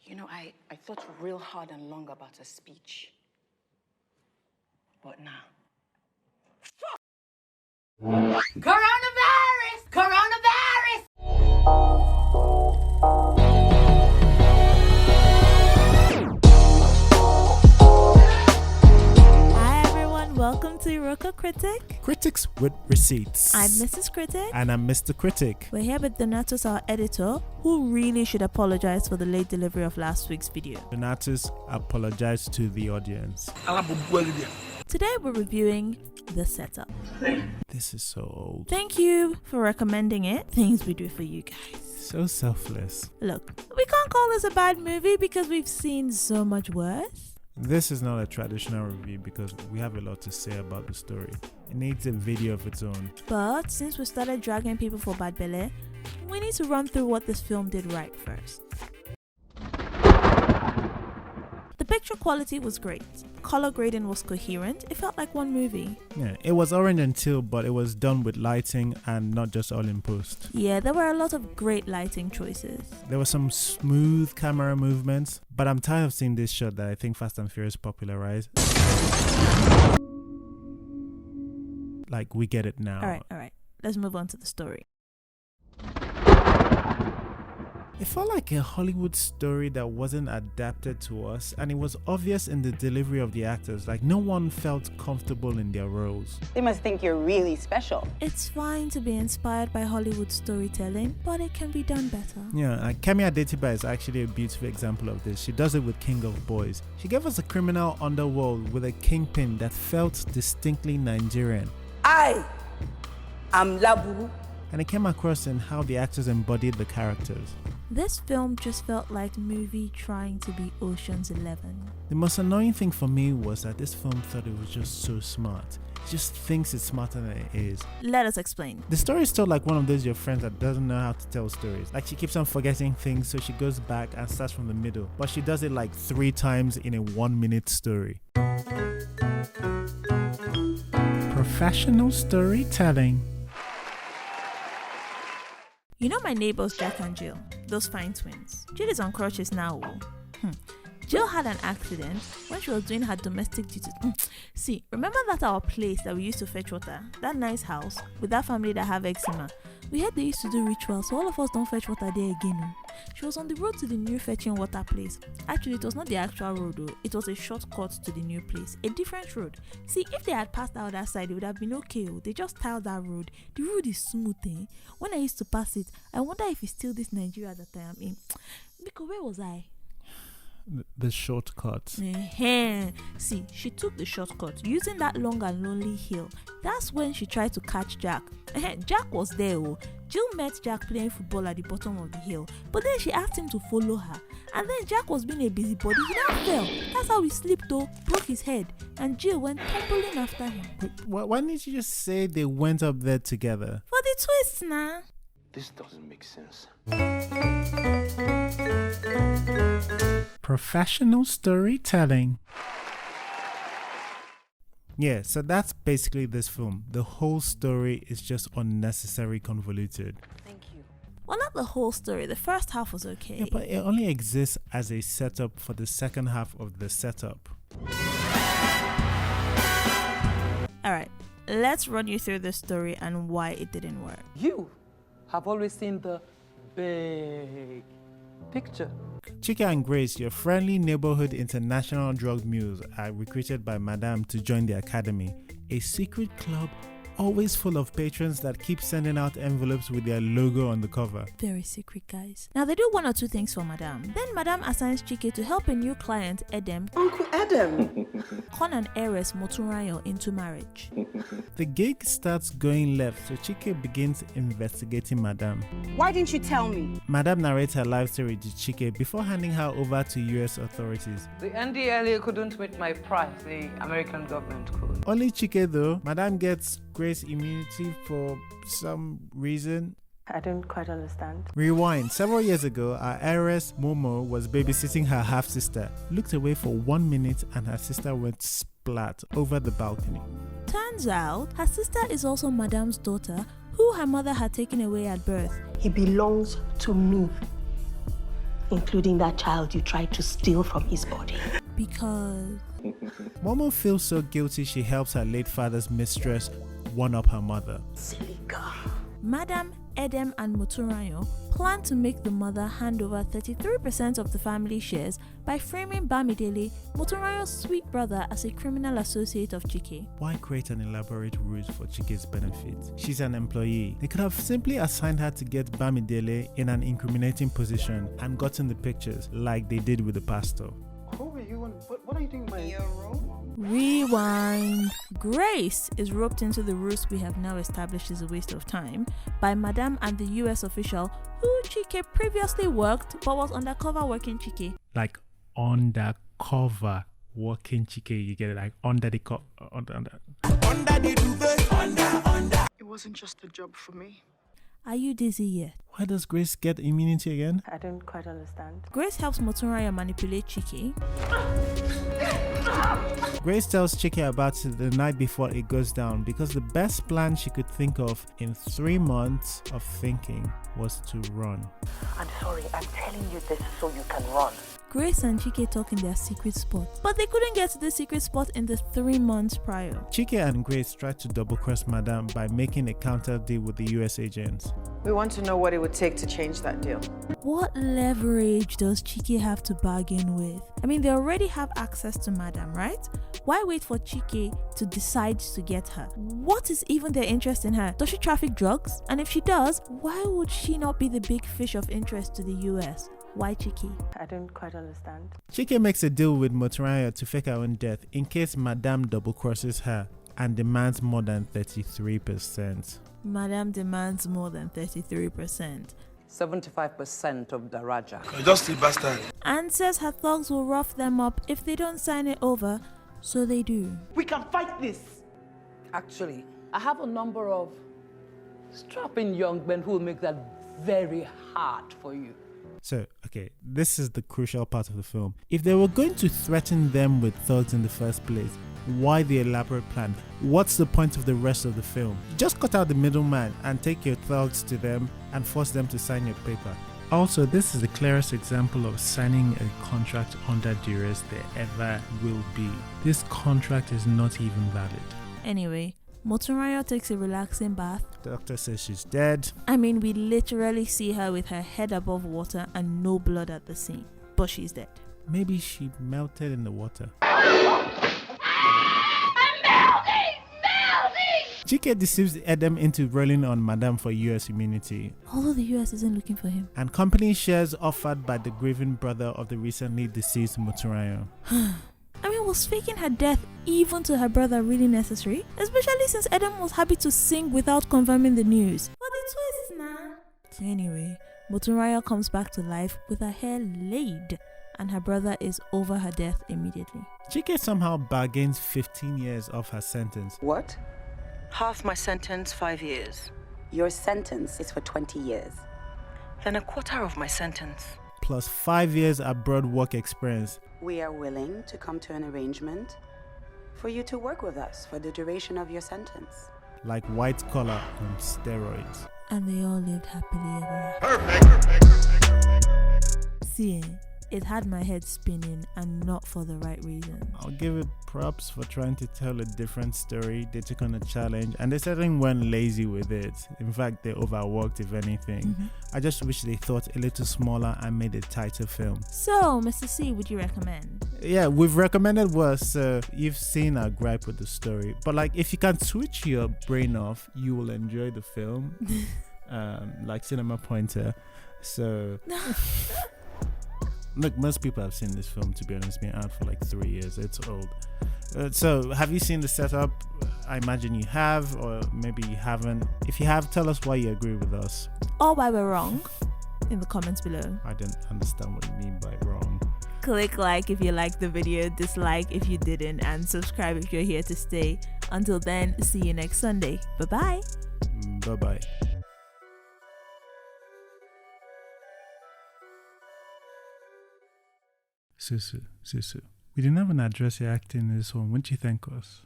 You know, I thought real hard and long about a speech. But now. Coronavirus! Coronavirus! Hi everyone, welcome to Roka Critic. Critics with Receipts. I'm Mrs. Critic. And I'm Mr. Critic. We're here with Donatus, our editor, who really should apologize for the late delivery of last week's video. Donatus apologized to the audience. Today we're reviewing The Setup. This is so old. Thank you for recommending it. Things we do for you guys. So selfless. Look, we can't call this a bad movie because we've seen so much worse. This is not a traditional review because we have a lot to say about the story. It needs a video of its own. But since we started dragging people for bad belly, we need to run through what this film did right first. The picture quality was great. Color grading was coherent. It felt like one movie. Yeah, it was orange and teal, but it was done with lighting and not just all in post. Yeah, there were a lot of great lighting choices. There were some smooth camera movements, but I'm tired of seeing this shot that I think Fast and Furious popularized. Like, we get it now. Alright. Let's move on to the story. It felt like a Hollywood story that wasn't adapted to us, and it was obvious in the delivery of the actors. Like, no one felt comfortable in their roles. They must think you're really special. It's fine to be inspired by Hollywood storytelling, but it can be done better. Yeah, Kemi Adetiba is actually a beautiful example of this. She does it with King of Boys. She gave us a criminal underworld with a kingpin that felt distinctly Nigerian. I am Laburu. And it came across in how the actors embodied the characters. This film just felt like a movie trying to be Ocean's 11. The most annoying thing for me was that this film thought it was just so smart. It just thinks it's smarter than it is. Let us explain. The story is told like one of those your friends that doesn't know how to tell stories. Like, she keeps on forgetting things, so she goes back and starts from the middle. But she does it like 3 times in a 1-minute story. Professional storytelling. You know my neighbors Jack and Jill, those fine twins. Jill is on crutches now. Jill had an accident when she was doing her domestic duties. See, remember that our place that we used to fetch water? That nice house with that family that have eczema? We heard they used to do rituals, so all of us don't fetch water there again. She was on the road to the new fetching water place. Actually, it was not the actual road though. It was a shortcut to the new place, a different road. See, if they had passed out that side, it would have been okay. They just tiled that road. The road is smooth. When I used to pass it, I wonder if it's still this Nigeria that I am in. Because where was I? The shortcut. See, she took the shortcut using that long and lonely hill. That's when she tried to catch Jack. Jack was there. Jill met Jack playing football at the bottom of the hill, but then she asked him to follow her, and then Jack was being a busybody. He now fell. That's how he slipped though, broke his head, and Jill went tumbling after him. Why didn't you just say they went up there together? For the twist, nah. This doesn't make sense. Professional storytelling. Yeah, so that's basically this film. The whole story is just unnecessary convoluted. Thank you. Well, not the whole story. The first half was okay. Yeah, but it only exists as a setup for the second half of the setup. Alright, let's run you through the story and why it didn't work. You have always seen the big picture. Chike and Grace, your friendly neighborhood international drug mules, are recruited by Madame to join the academy, a secret club always full of patrons that keep sending out envelopes with their logo on the cover. Very secret, guys. Now they do 1 or 2 things for Madame. Then Madame assigns Chike to help a new client, Edem, Uncle Adam. con an heiress Motunrayo into marriage. The gig starts going left, so Chike begins investigating Madame. Why didn't you tell me? Madame narrates her life story to Chike before handing her over to US authorities. The NDLA couldn't meet my price, the American government could. Only Chike though, Madame gets Grace immunity for some reason. I don't quite understand. Rewind. Several years ago, our heiress Momo was babysitting her half-sister, looked away for 1 minute and her sister went splat over the balcony. Turns out, her sister is also Madame's daughter, who her mother had taken away at birth. He belongs to me. including that child you tried to steal from his body. Because Momo feels so guilty she helps her late father's mistress one up her mother. Silly girl. Madam, Edem, and Motunrayo plan to make the mother hand over 33% of the family shares by framing Bamidele, Motunrayo's sweet brother, as a criminal associate of Chike. Why create an elaborate ruse for Chike's benefit? She's an employee. They could have simply assigned her to get Bamidele in an incriminating position and gotten the pictures like they did with the pastor. Who are you and what are you doing in my room? Rewind. Grace is roped into the ruse we have now established is a waste of time by Madame and the US official who Chike previously worked but was undercover working Chike. Like undercover working Chike, you get it? Like under the under. It wasn't just a job for me. Are you dizzy yet? Why does Grace get immunity again? I don't quite understand. Grace helps Motunrayo manipulate Chike. Grace tells Chike about it the night before it goes down because the best plan she could think of in 3 months of thinking was to run. I'm sorry, I'm telling you this so you can run. Grace and Chike talk in their secret spot, but they couldn't get to the secret spot in the 3 months prior. Chike and Grace tried to double-cross Madame by making a counter deal with the US agents. We want to know what it would take to change that deal. What leverage does Chike have to bargain with? I mean, they already have access to Madame, right? Why wait for Chike to decide to get her? What is even their interest in her? Does she traffic drugs? And if she does, why would she not be the big fish of interest to the US? Why Chike? I don't quite understand. Chike makes a deal with Motunrayo to fake her own death in case Madame double-crosses her and demands more than 33%. Madame demands more than 33%. 75% of the Raja. You're just a bastard. And says her thugs will rough them up if they don't sign it over, so they do. We can fight this. Actually, I have a number of strapping young men who will make that very hard for you. So, okay, this is the crucial part of the film. If they were going to threaten them with thugs in the first place, why the elaborate plan? What's the point of the rest of the film? Just cut out the middleman and take your thugs to them and force them to sign your paper. Also, this is the clearest example of signing a contract under duress there ever will be. This contract is not even valid. Anyway, Motunrayo takes a relaxing bath. The doctor says she's dead. I mean, we literally see her with her head above water and no blood at the scene. But she's dead. Maybe she melted in the water. Chike deceives Edem into rolling on Madame for US immunity. Although the US isn't looking for him. And company shares offered by the grieving brother of the recently deceased Motunrayo. I mean, was faking her death even to her brother really necessary? Especially since Edem was happy to sing without confirming the news. But the twist, nah. Anyway, Motunrayo comes back to life with her hair laid, and her brother is over her death immediately. Chike somehow bargains 15 years off her sentence. What? Half my sentence, 5 years. Your sentence is for 20 years. Then a quarter of my sentence. Plus 5 years abroad work experience. We are willing to come to an arrangement for you to work with us for the duration of your sentence. Like white collar on steroids. And they all lived happily ever after. See, it had my head spinning and not for the right reason. I'll give it props for trying to tell a different story. They took on a challenge and they certainly weren't lazy with it. In fact, they overworked, if anything. I just wish they thought a little smaller and made a tighter film. So, Mr. C, would you recommend? Yeah, we've recommended worse, so you've seen our gripe with the story. But like, if you can switch your brain off, you will enjoy the film. Like Cinema Pointer. So... Look, most people have seen this film, to be honest. It's been out for like 3 years. It's old. So, have you seen the setup? I imagine you have, or maybe you haven't. If you have, tell us why you agree with us. Or why we're wrong in the comments below. I don't understand what you mean by wrong. Click like if you liked the video, dislike if you didn't, and subscribe if you're here to stay. Until then, see you next Sunday. Bye-bye. Bye-bye. Susu, we didn't have an address you're acting in this one. Wouldn't you thank us?